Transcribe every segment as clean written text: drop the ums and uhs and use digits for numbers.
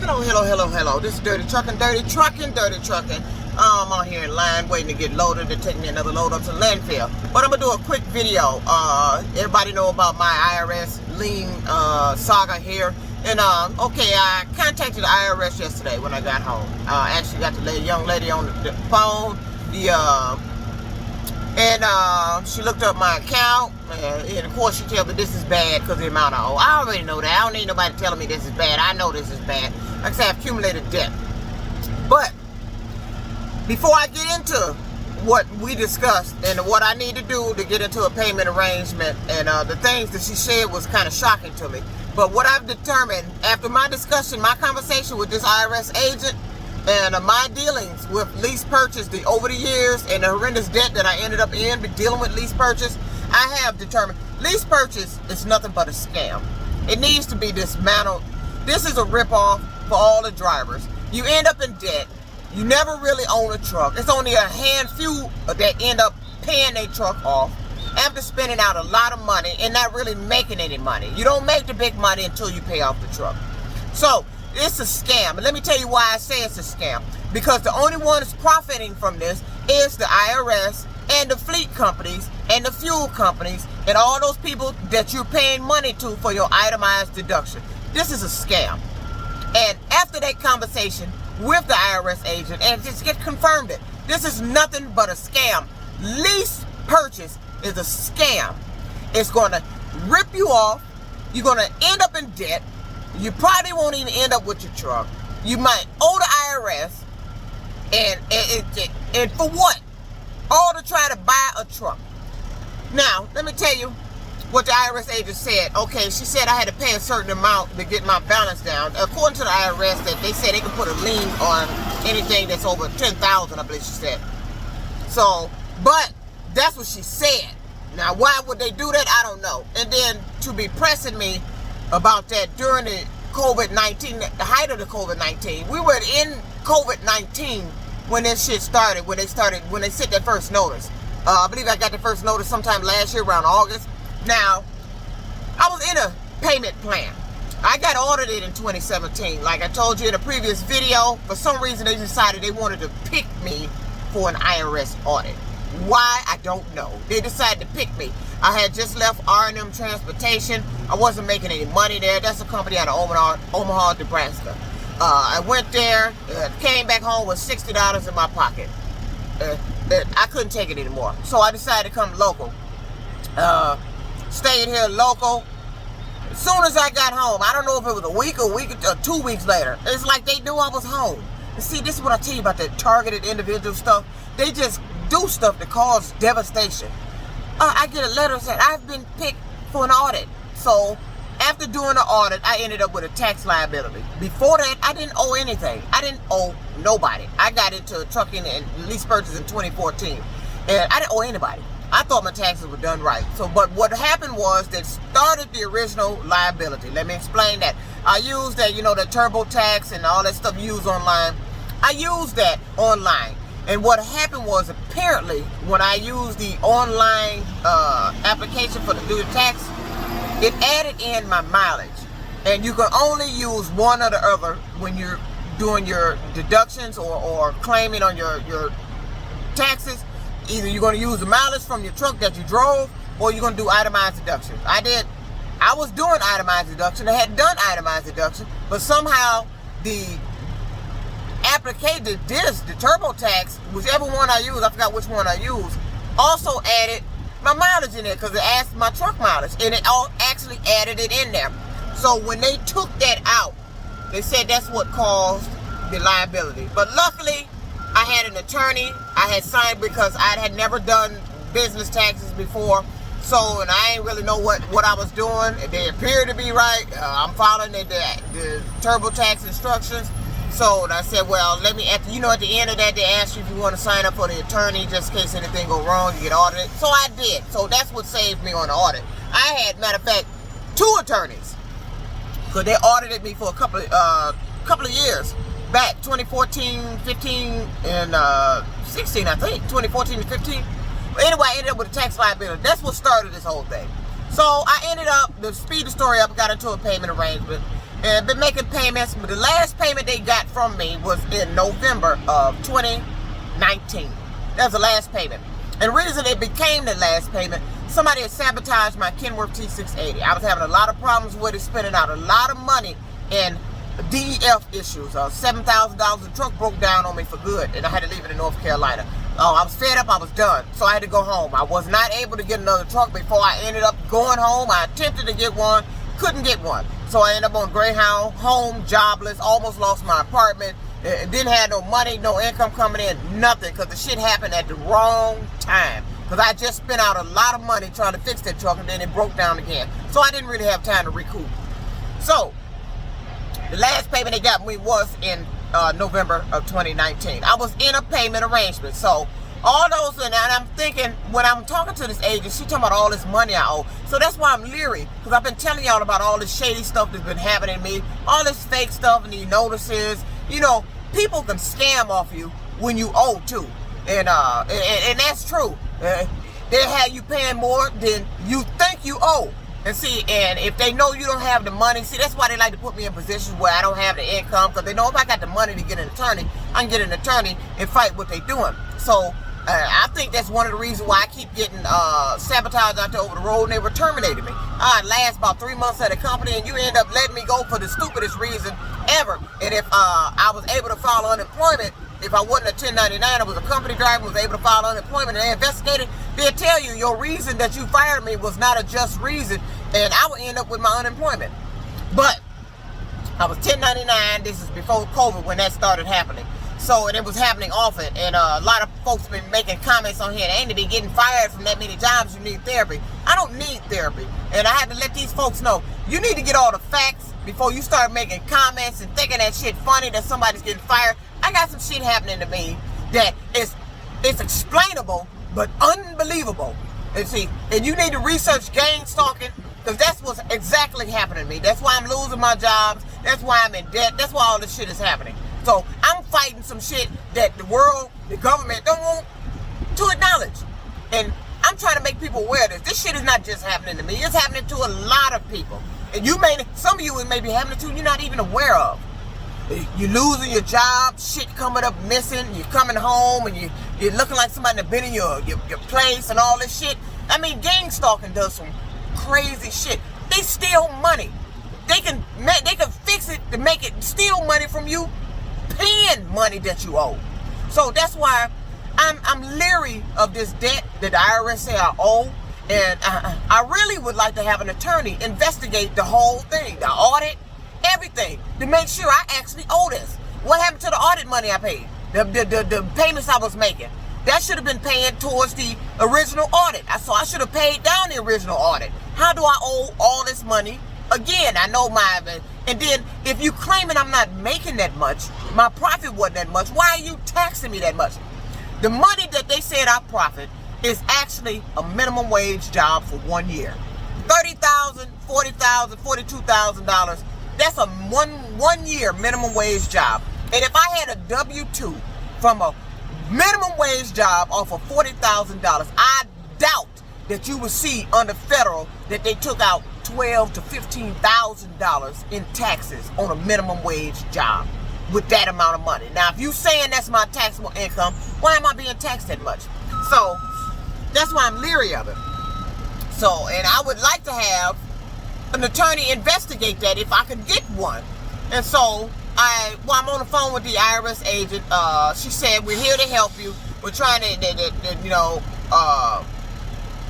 Hello. This is Dirty Trucking. I'm on here in line waiting to get loaded. They're taking me another load up to landfill. But I'm going to do a quick video. Everybody know about my IRS lien saga here. And, okay, I contacted the IRS yesterday when I got home. Actually got the young lady on the phone. She looked up my account, and of course she tells me this is bad because of the amount I owe. I already know that. I don't need nobody telling me this is bad. I know this is bad. Like I said, I've accumulated debt. But before I get into what we discussed and what I need to do to get into a payment arrangement and the things that she said was kind of shocking to me. But what I've determined after my discussion, my conversation with this IRS agent, and my dealings with lease purchase over the years and the horrendous debt that I ended up in dealing with lease purchase, I have determined lease purchase is nothing but a scam. It needs to be dismantled. This is a ripoff for all the drivers. You end up in debt. You never really own a truck. It's only a handful that end up paying their truck off after spending out a lot of money and not really making any money. You don't make the big money until you pay off the truck. So it's a scam. And let me tell you why I say it's a scam. Because the only one that's profiting from this is the IRS and the fleet companies and the fuel companies and all those people that you're paying money to for your itemized deduction. This is a scam. And after that conversation with the IRS agent, and just get confirmed it, this is nothing but a scam. Lease purchase is a scam. It's going to rip you off. You're going to end up in debt. You probably won't even end up with your truck. You might owe the IRS, and for what? All to try to buy a truck. Now, let me tell you what the IRS agent said. Okay, she said I had to pay a certain amount to get my balance down. According to the IRS, that they said they could put a lien on anything that's over $10,000, I believe she said. So, but that's what she said. Now, why would they do that? I don't know. And then to be pressing me about that during the COVID-19, the height of the COVID-19. We were in COVID-19 when this shit started, when they sent their first notice. I believe I got the first notice sometime last year around August. Now, I was in a payment plan. I got audited in 2017. Like I told you in a previous video, for some reason they decided they wanted to pick me for an IRS audit. Why? I don't know. They decided to pick me. I had just left R&M Transportation. I wasn't making any money there. That's a company out of Omaha, Nebraska. I went there, came back home with $60 in my pocket. I couldn't take it anymore. So I decided to come local. Stayed here local. As soon as I got home, I don't know if it was a week or 2 weeks later, it's like they knew I was home. And see, this is what I tell you about that targeted individual stuff. They just do stuff that cause devastation. I get a letter saying I've been picked for an audit. So after doing the audit, I ended up with a tax liability. Before that, I didn't owe anything. I didn't owe nobody. I got into trucking and lease purchase in 2014, and I didn't owe anybody. I thought my taxes were done right. So, but what happened was that started the original liability. Let me explain that. I used that, the TurboTax and all that stuff you use online. I used that online. And what happened was, apparently, when I used the online application for the do the tax, it added in my mileage. And you can only use one or the other when you're doing your deductions or claiming on your taxes. Either you're going to use the mileage from your truck that you drove, or you're going to do itemized deductions. I was doing itemized deduction. I had done itemized deduction, but somehow the application, the TurboTax, whichever one I used, I forgot which one I used, also added my mileage in there because it asked my truck mileage, and it all actually added it in there. So when they took that out, they said that's what caused the liability. But luckily, I had an attorney. I had signed because I had never done business taxes before, so and I didn't really know what I was doing. They appeared to be right. I'm following the TurboTax instructions. So I said, well, let me, at the end of that, they asked you if you want to sign up for the attorney just in case anything go wrong, you get audited. So I did. So that's what saved me on the audit. I had, matter of fact, 2 attorneys, because they audited me for a couple of years back, 2014, 15, and 16, I think, 2014 and 15. But anyway, I ended up with a tax liability. That's what started this whole thing. So I ended up, to speed the story up, got into a payment arrangement. and been making payments. But the last payment they got from me was in November of 2019. That was the last payment. And the reason it became the last payment, somebody had sabotaged my Kenworth T680. I was having a lot of problems with it, spending out a lot of money in DEF issues. $7,000. The truck broke down on me for good, and I had to leave it in North Carolina. I was fed up. I was done. So I had to go home. I was not able to get another truck before I ended up going home. I attempted to get one, couldn't get one. So I ended up on Greyhound, home, jobless, almost lost my apartment. Didn't have no money, no income coming in, nothing, because the shit happened at the wrong time. Because I just spent out a lot of money trying to fix that truck, and then it broke down again. So I didn't really have time to recoup. So the last payment they got me was in November of 2019. I was in a payment arrangement. So all those, and I'm thinking, when I'm talking to this agent, she talking about all this money I owe. So that's why I'm leery, because I've been telling y'all about all this shady stuff that's been happening to me, all this fake stuff and these notices. You know, people can scam off you when you owe too. And that's true. They have you paying more than you think you owe. And see, and if they know you don't have the money, see, that's why they like to put me in positions where I don't have the income, because they know if I got the money to get an attorney, I can get an attorney and fight what they doing. So I think that's one of the reasons why I keep getting sabotaged out there over the road, and they were terminating me. I last about 3 months at a company, and you end up letting me go for the stupidest reason ever. And if I was able to file unemployment, if I wasn't a 1099, I was a company driver, was able to file unemployment, and they investigated, they'll tell you your reason that you fired me was not a just reason, and I would end up with my unemployment. But I was 1099, this is before COVID when that started happening. So, and it was happening often, and a lot of folks been making comments on here, they ain't to be getting fired from that many jobs, you need therapy. I don't need therapy, and I had to let these folks know, you need to get all the facts before you start making comments and thinking that shit funny that somebody's getting fired. I got some shit happening to me that it's explainable, but unbelievable. And see, and you need to research gang stalking, because that's what's exactly happening to me. That's why I'm losing my jobs, that's why I'm in debt, that's why all this shit is happening. So I'm fighting some shit that the world, the government don't want to acknowledge. And I'm trying to make people aware of this. This shit is not just happening to me. It's happening to a lot of people. And some of you it may be happening to you're not even aware of. You're losing your job, shit coming up missing, you're coming home and you're looking like somebody that's been in your place and all this shit. I mean, gang stalking does some crazy shit. They steal money. They can fix it to make it steal money from you, paying money that you owe. So that's why I'm leery of this debt that the IRS say I owe, and I really would like to have an attorney investigate the whole thing, the audit, everything, to make sure I actually owe this. What happened to the audit money I paid? The payments I was making, that should have been paying towards the original audit. So I should have paid down the original audit. How do I owe all this money again? I know and then if you claiming I'm not making that much, my profit wasn't that much, why are you taxing me that much? The money that they said I profit is actually a minimum wage job for 1 year. $30,000, $40,000, $42,000. That's a one year minimum wage job. And if I had a W-2 from a minimum wage job off of $40,000, I doubt that you would see under federal that they took out $12,000 to $15,000 in taxes on a minimum wage job with that amount of money. Now, if you saying that's my taxable income, why am I being taxed that much? So that's why I'm leery of it. So, and I would like to have an attorney investigate that if I could get one. And so I'm on the phone with the IRS agent. She said, we're here to help you. We're trying to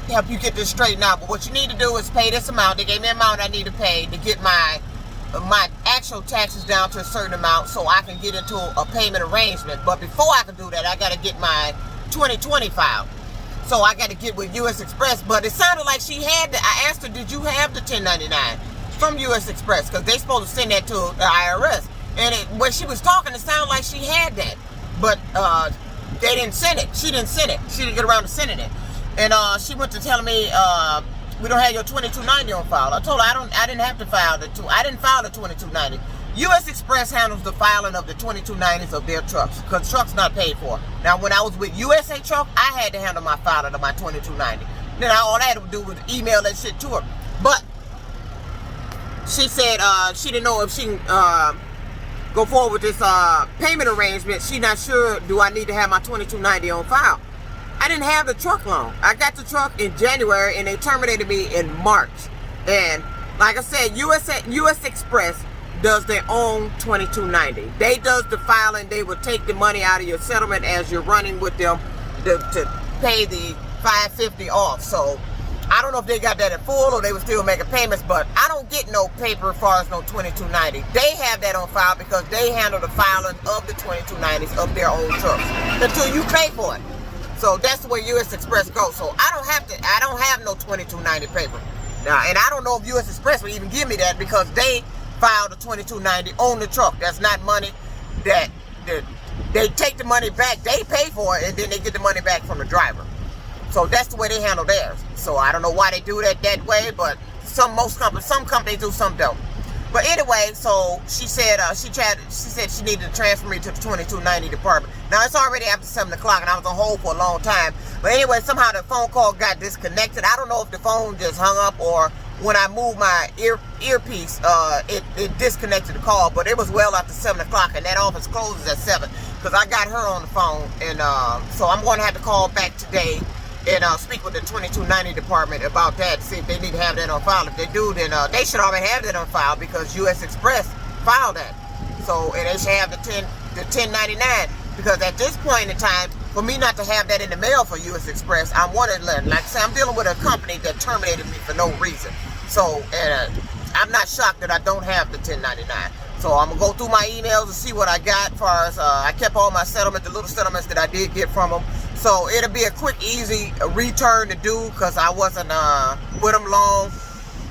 help you get this straightened out. But what you need to do is pay this amount. They gave me an amount I need to pay to get my actual taxes down to a certain amount so I can get into a payment arrangement. But before I can do that, I got to get my 2020 file. So I got to get with U.S. Express. But it sounded like she had I asked her, did you have the 1099 from U.S. Express? Because they're supposed to send that to the IRS. And when she was talking, it sounded like she had that. But they didn't send it. She didn't send it. She didn't get around to sending it. And she went to telling me, we don't have your 2290 on file. I told her I didn't have to file I didn't file the 2290. U.S. Express handles the filing of the 2290s of their trucks, because trucks not paid for. Now, when I was with USA Truck, I had to handle my filing of my 2290. Then all I had to do was email that shit to her. But she said she didn't know if she can go forward with this payment arrangement. She not sure, do I need to have my 2290 on file? I didn't have the truck long. I got the truck in January and they terminated me in March. And like I said, US Express does their own 2290. They does the filing. They will take the money out of your settlement as you're running with them to pay the $550 off. So I don't know if they got that in full or they were still making payments, but I don't get no paper as far as no 2290. They have that on file because they handle the filing of the 2290s of their own trucks until you pay for it. So that's the way US Express goes. So I don't have no 2290 paper. Now, and I don't know if US Express will even give me that because they filed the 2290 on the truck. That's not money that they take the money back. They pay for it and then they get the money back from the driver. So that's the way they handle theirs. So I don't know why they do that way, but some companies do, some don't. But anyway, so she said she needed to transfer me to the 2290 department. Now it's already after 7 o'clock and I was on hold for a long time. But anyway, somehow the phone call got disconnected. I don't know if the phone just hung up or when I moved my earpiece, it disconnected the call. But it was well after 7 o'clock and that office closes at 7 because I got her on the phone. And so I'm going to have to call back today and speak with the 2290 department about that, see if they need to have that on file. If they do, then they should already have that on file because US Express filed that. So, and they should have the 1099 because at this point in time, for me not to have that in the mail for US Express, I'm wondering, like I said, I'm dealing with a company that terminated me for no reason. So, I'm not shocked that I don't have the 1099. So I'm gonna go through my emails and see what I got as far as I kept all my settlement, the little settlements that I did get from them. So it'll be a quick, easy return to do because I wasn't with them long.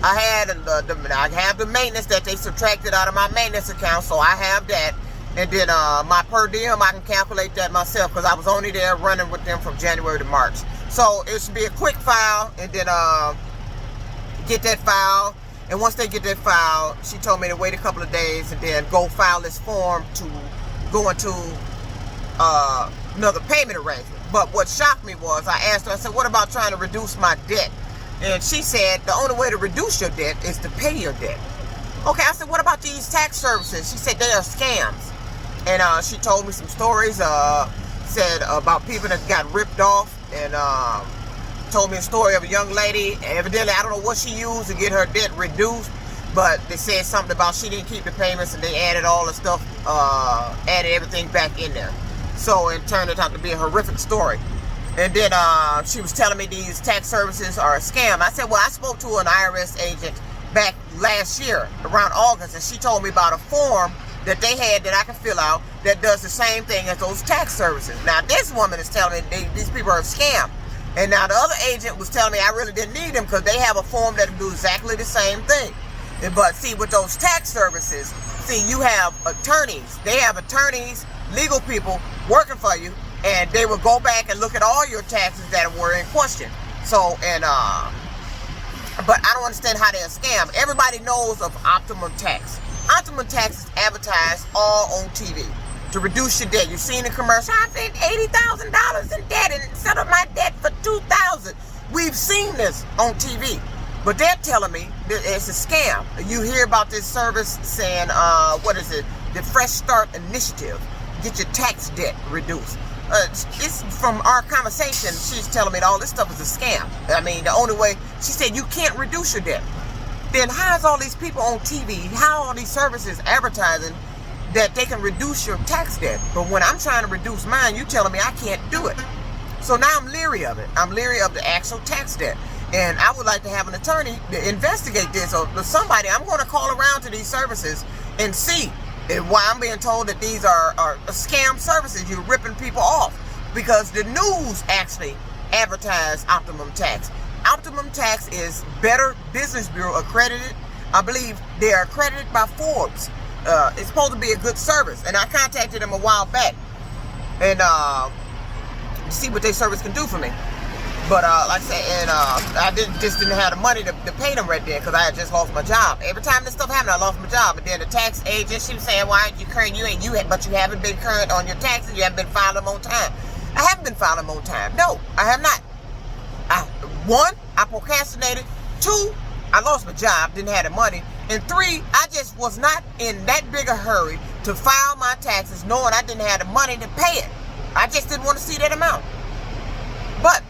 I have the maintenance that they subtracted out of my maintenance account, so I have that. And then my per diem, I can calculate that myself because I was only there running with them from January to March. So it should be a quick file, and then get that file. And once they get that file, she told me to wait a couple of days and then go file this form to go into another payment arrangement. But what shocked me was I asked her, I said, what about trying to reduce my debt? And she said the only way to reduce your debt is to pay your debt. Okay, I said, what about these tax services? She said they are scams. And she told me some stories, said about people that got ripped off, and told me a story of a young lady. Evidently, I don't know what she used to get her debt reduced, but they said something about she didn't keep the payments and they added all the stuff, added everything back in there. So it turned out to be a horrific story. And then she was telling me these tax services are a scam. I said, well, I spoke to an IRS agent back last year around August, and she told me about a form that they had that I can fill out that does the same thing as those tax services. Now, this woman is telling me these people are a scam. And now the other agent was telling me I really didn't need them because they have a form that will do exactly the same thing. But see, with those tax services, see, you have attorneys. They have attorneys, legal people working for you, and they will go back and look at all your taxes that were in question. So, and but I don't understand how they're a scam. Everybody knows of Optimum Tax. Optimum Tax is advertised all on TV to reduce your debt. You've seen the commercial. I paid $80,000 in debt and settled my debt for $2,000. We've seen this on TV, but they're telling me that it's a scam. You hear about this service saying, what is it? The Fresh Start Initiative. Get your tax debt reduced. It's from our conversation. She's telling me that all this stuff is a scam. I mean, the only way, she said, you can't reduce your debt. Then how's all these people on TV, how are all these services advertising that they can reduce your tax debt? But when I'm trying to reduce mine, you telling me I can't do it. So now I'm leery of it. I'm leery of the actual tax debt. And I would like to have an attorney to investigate this, or somebody. I'm going to call around to these services and see why I'm being told that these are scam services. You're ripping people off because the news actually advertised Optimum Tax. Optimum Tax is Better Business Bureau accredited. I believe they are accredited by Forbes. It's supposed to be a good service, and I contacted them a while back and to see what their service can do for me. But like I said, and I just didn't have the money to pay them right there because I had just lost my job. Every time this stuff happened, I lost my job. And then the tax agent, she was saying, "Why aren't you current? But you haven't been current on your taxes. You haven't been filing them on time." I haven't been filing them on time. No, I have not. One, I procrastinated. Two, I lost my job, didn't have the money. And 3, I just was not in that big a hurry to file my taxes knowing I didn't have the money to pay it. I just didn't want to see that amount. But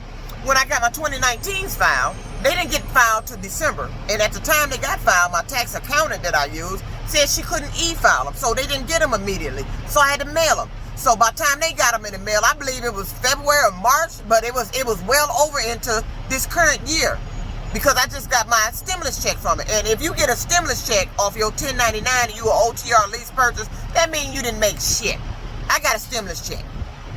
when I got my 2019s filed, they didn't get filed till December. And at the time they got filed, my tax accountant that I used said she couldn't e-file them. So they didn't get them immediately. So I had to mail them. So by the time they got them in the mail, I believe it was February or March, but it was well over into this current year because I just got my stimulus check from it. And if you get a stimulus check off your 1099 and you an OTR lease purchase, that means you didn't make shit. I got a stimulus check.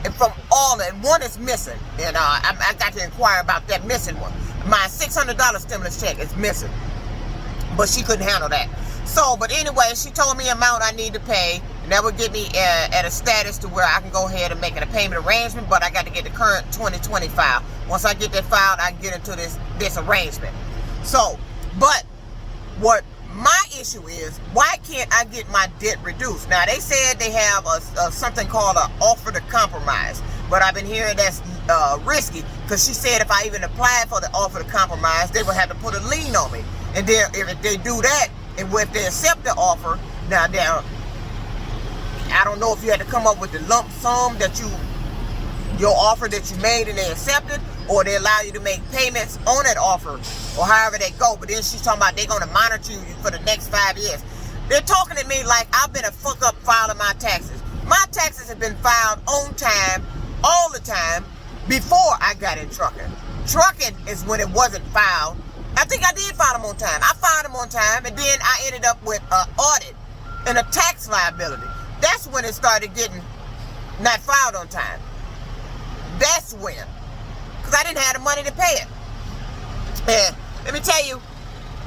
And from all that, one is missing. And I got to inquire about that missing one. My $600 stimulus check is missing. But she couldn't handle that. So, but anyway, she told me the amount I need to pay. And that would get me at a status to where I can go ahead and make a payment arrangement. But I got to get the current 2020 file. Once I get that filed, I can get into this arrangement. So, but what my issue is, why can't I get my debt reduced? Now, they said they have something called an offer to compromise, but I've been hearing that's risky because she said if I even applied for the offer to compromise, they would have to put a lien on me. And then if they do that, and if they accept the offer, now I don't know if you had to come up with the lump sum that your offer that you made and they accepted, or they allow you to make payments on that offer, or however they go. But then she's talking about they're going to monitor you for the next 5 years. They're talking to me like I've been a fuck up filing my taxes. My taxes have been filed on time, all the time, before I got in trucking. Trucking is when it wasn't filed. I think I did file them on time. I filed them on time, and then I ended up with an audit and a tax liability. That's when it started getting not filed on time. That's when. Because I didn't have the money to pay it. And let me tell you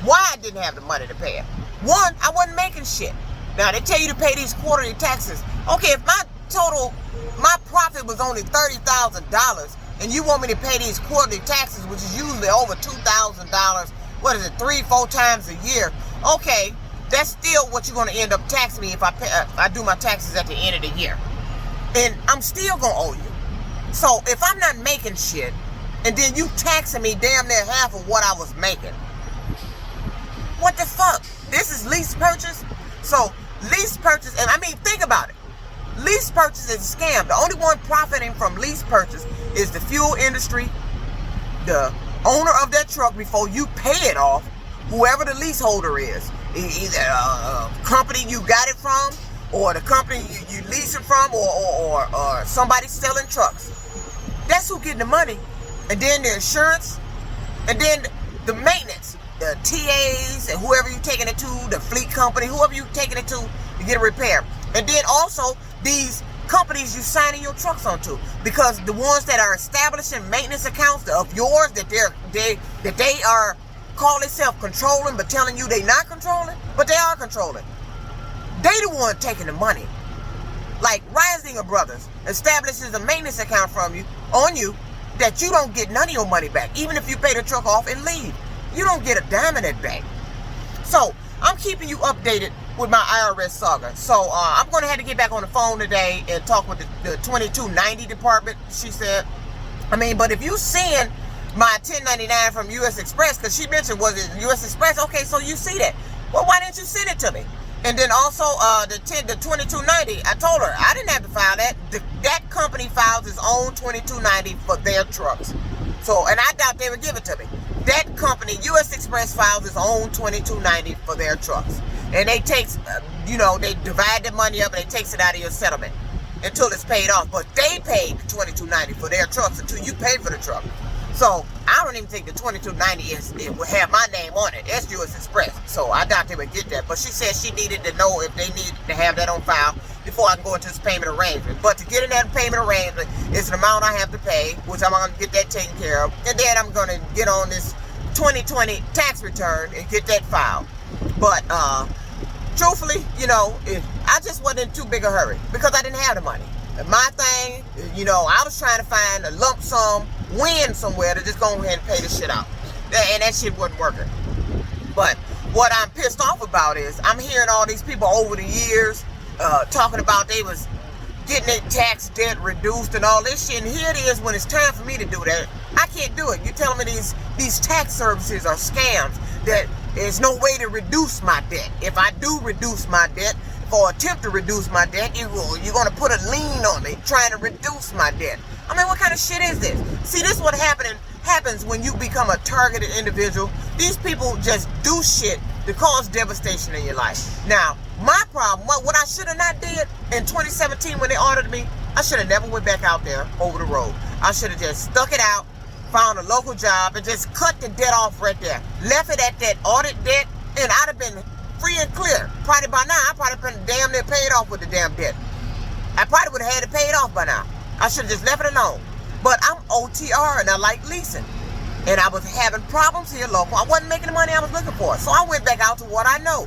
why I didn't have the money to pay it. One, I wasn't making shit. Now, they tell you to pay these quarterly taxes. Okay, if my profit was only $30,000, and you want me to pay these quarterly taxes, which is usually over $2,000, what is it, 3-4 times a year? Okay, that's still what you're going to end up taxing me if I do my taxes at the end of the year. And I'm still going to owe you. So if I'm not making shit, and then you taxing me damn near half of what I was making, what the fuck? This is lease purchase? So lease purchase, and I mean, think about it. Lease purchase is a scam. The only one profiting from lease purchase is the fuel industry, the owner of that truck before you pay it off, whoever the leaseholder is. Either a company you got it from, or the company you lease it from, or somebody selling trucks. That's who getting the money. And then the insurance, and then the maintenance, the TAs, and whoever you taking it to, the fleet company, whoever you taking it to get a repair. And then also these companies you signing your trucks onto, because the ones that are establishing maintenance accounts of yours that they are call themselves controlling, but telling you they not controlling, but they are controlling. They the one taking the money. Like Risinger Brothers establishes a maintenance account on you that you don't get none of your money back. Even if you pay the truck off and leave, you don't get a dime of that back. So I'm keeping you updated with my IRS saga. So I'm going to have to get back on the phone today and talk with the 2290 department, she said. I mean, but if you send my 1099 from US Express, because she mentioned, was it US Express? Okay, so you see that. Well, why didn't you send it to me? And then also the 2290, I told her I didn't have to file that. That company files its own 2290 for their trucks. So, and I doubt they would give it to me. That company, US Express, files its own 2290 for their trucks. And they takes, they divide the money up and they takes it out of your settlement until it's paid off. But they paid the 2290 for their trucks until you pay for the truck. So I don't even think the 2290 it will have my name on it. That's US Express. So I doubt they would get that. But she said she needed to know if they need to have that on file before I can go into this payment arrangement. But to get in that payment arrangement, it's an amount I have to pay, which I'm going to get that taken care of. And then I'm going to get on this 2020 tax return and get that filed. But truthfully, I just wasn't in too big a hurry because I didn't have the money. And my thing, I was trying to find a lump sum win somewhere to just go ahead and pay this shit out. And that shit wasn't working. But what I'm pissed off about is I'm hearing all these people over the years talking about they was getting their tax debt reduced and all this shit. And here it is when it's time for me to do that. I can't do it. You're telling me these tax services are scams, that There's no way to reduce my debt. If I do reduce my debt, or attempt to reduce my debt, you're going to put a lien on me trying to reduce my debt. I mean, what kind of shit is this? See, this is what happens when you become a targeted individual. These people just do shit to cause devastation in your life. Now, my problem, what I should have not did in 2017 when they audited me, I should have never went back out there over the road. I should have just stuck it out, found a local job, and just cut the debt off right there. Left it at that audit debt, and I'd have been free and clear. Probably by now, I probably been damn near paid off with the damn debt. I probably would have had it paid off by now. I should have just left it alone. But I'm OTR and I like leasing. And I was having problems here local. I wasn't making the money I was looking for. So I went back out to what I know.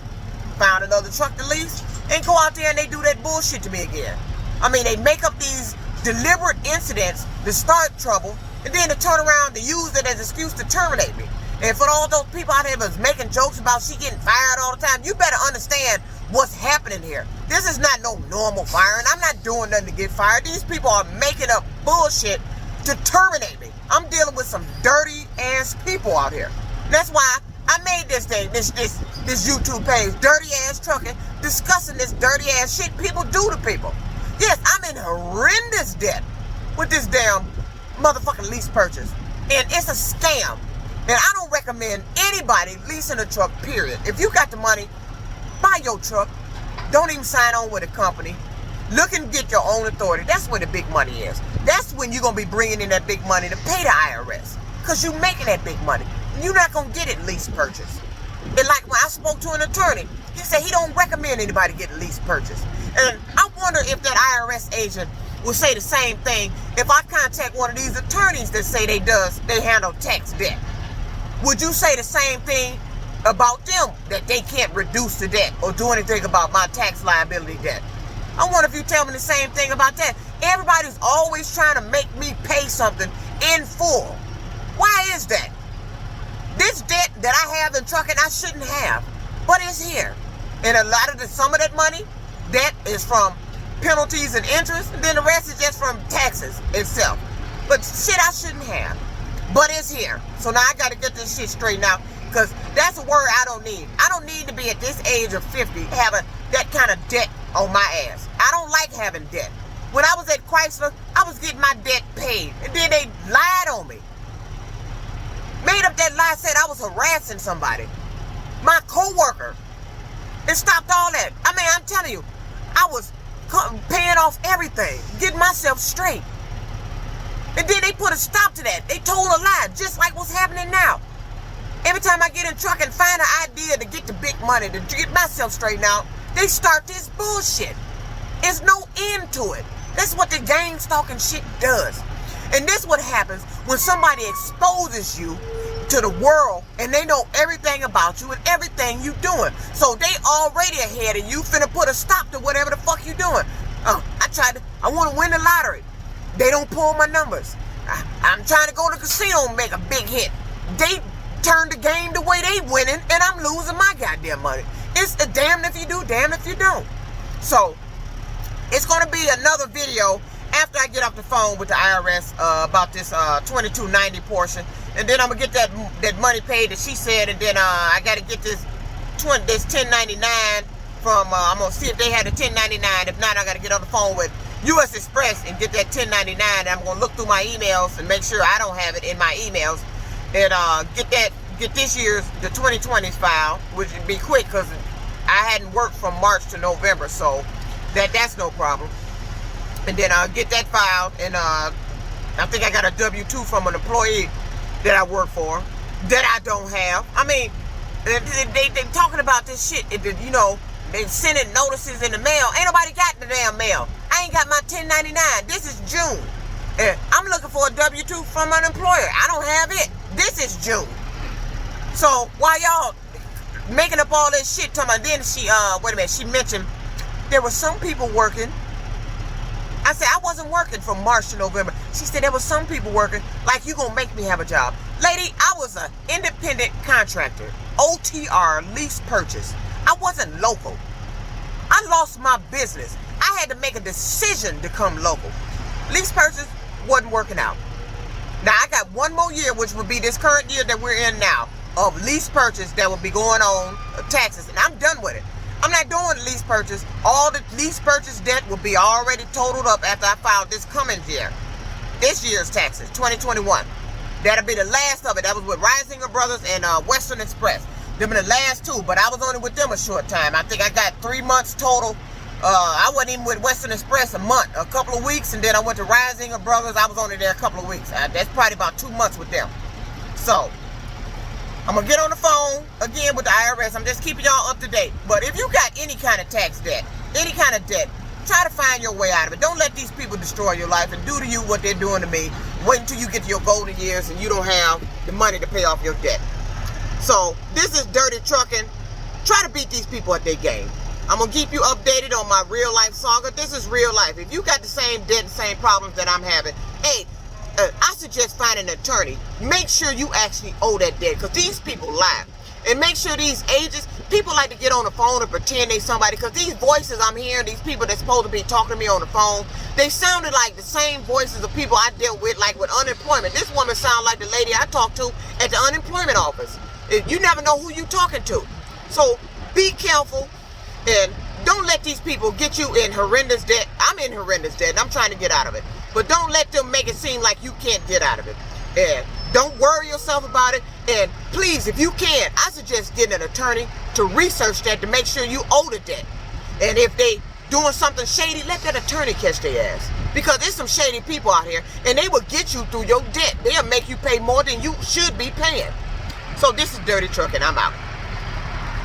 Found another truck to lease and go out there and they do that bullshit to me again. I mean, they make up these deliberate incidents to start trouble and then to turn around to use it as an excuse to terminate me. And for all those people out there that's making jokes about she getting fired all the time, you better understand what's happening here. This is not no normal firing. I'm not doing nothing to get fired. These people are making up bullshit to terminate me. I'm dealing with some dirty ass people out here. That's why I made this thing, this YouTube page, Dirty Ass Trucking, discussing this dirty ass shit people do to people. Yes, I'm in horrendous debt with this damn motherfucking lease purchase. And it's a scam. And I don't recommend anybody leasing a truck, period. If you got the money, buy your truck. Don't even sign on with a company. Look and get your own authority. That's where the big money is. That's when you're going to be bringing in that big money to pay the IRS. Because you're making that big money. You're not going to get it lease purchase. And like when I spoke to an attorney, he said he don't recommend anybody get lease purchase. And I wonder if that IRS agent will say the same thing if I contact one of these attorneys that say they handle tax debt. Would you say the same thing about them, that they can't reduce the debt or do anything about my tax liability debt? I wonder if you tell me the same thing about that. Everybody's always trying to make me pay something in full. Why is that? This debt that I have in trucking, I shouldn't have, but it's here. And a lot of some of that money, debt is from penalties and interest, and then the rest is just from taxes itself. But shit I shouldn't have. But it's here. So now I got to get this shit straightened out, because that's a word I don't need. I don't need to be at this age of 50 having that kind of debt on my ass. I don't like having debt. When I was at Chrysler, I was getting my debt paid. And then they lied on me. Made up that lie, said I was harassing somebody. My co-worker. And stopped all that. I mean, I'm telling you, I was paying off everything, getting myself straight. And then they put a stop to that. They told a lie, just like what's happening now. Every time I get in truck and find an idea to get the big money, to get myself straightened out, they start this bullshit. There's no end to it. That's what the gang stalking shit does. And this is what happens when somebody exposes you to the world and they know everything about you and everything you doing. So they already ahead and you finna put a stop to whatever the fuck you doing. I want to win the lottery. They don't pull my numbers. I'm trying to go to the casino and make a big hit. They turn the game the way they winning and I'm losing my goddamn money. It's a damn if you do, damn if you don't. So it's going to be another video after I get off the phone with the IRS about this 2290 portion. And then I'm going to get that money paid that she said. And then I got to get this 1099 from, I'm going to see if they had a 1099. If not, I got to get on the phone with U.S. Express and get that 1099. And I'm going to look through my emails and make sure I don't have it in my emails. And get this year's, the 2020's file, which would be quick because I hadn't worked from March to November. So that's no problem. And then I'll get that filed. And I think I got a W-2 from an employee that I work for that I don't have. I mean, they talking about this shit. You know, they sending notices in the mail. Ain't nobody got the damn mail. I ain't got my 1099. This is June. And I'm looking for a W-2 from an employer. I don't have it. This is June. So why y'all making up all this shit? Then she, wait a minute, she mentioned there were some people working. I said, I wasn't working from March to November. She said, there was some people working, like you gonna make me have a job. Lady, I was an independent contractor, OTR, lease purchase. I wasn't local. I lost my business. I had to make a decision to come local. Lease purchase wasn't working out. Now, I got one more year, which would be this current year that we're in now. of lease purchase that will be going on taxes, and I'm done with it. I'm not doing lease purchase. All the lease purchase debt will be already totaled up after I file this year's taxes, 2021. That'll be the last of it. That was with Risinger Brothers and Western Express. Them are the last two, but I was only with them a short time. I think I got 3 months total. I wasn't even with Western Express a month, a couple of weeks, and then I went to Risinger Brothers. I was only there a couple of weeks. That's probably about 2 months with them. So I'm going to get on the phone again with the IRS. I'm just keeping y'all up to date. But if you got any kind of tax debt, any kind of debt, try to find your way out of it. Don't let these people destroy your life and do to you what they're doing to me. Wait until you get to your golden years and you don't have the money to pay off your debt. So this is Dirty Trucking. Try to beat these people at their game. I'm going to keep you updated on my real life saga. This is real life. If you got the same debt and same problems that I'm having, hey, I suggest finding an attorney. Make sure you actually owe that debt, because these people lie. And make sure these agents, people like to get on the phone and pretend they somebody, because these voices I'm hearing, these people that's supposed to be talking to me on the phone, they sounded like the same voices of people I dealt with, like with unemployment. This woman sounded like the lady I talked to at the unemployment office. You never know who you're talking to. So be careful and don't let these people get you in horrendous debt. I'm in horrendous debt and I'm trying to get out of it. But don't let them make it seem like you can't get out of it. And don't worry yourself about it. And please, if you can, I suggest getting an attorney to research that to make sure you owe the debt. And if they doing something shady, let that attorney catch their ass. Because there's some shady people out here and they will get you through your debt. They'll make you pay more than you should be paying. So this is Dirty Trucking. I'm out.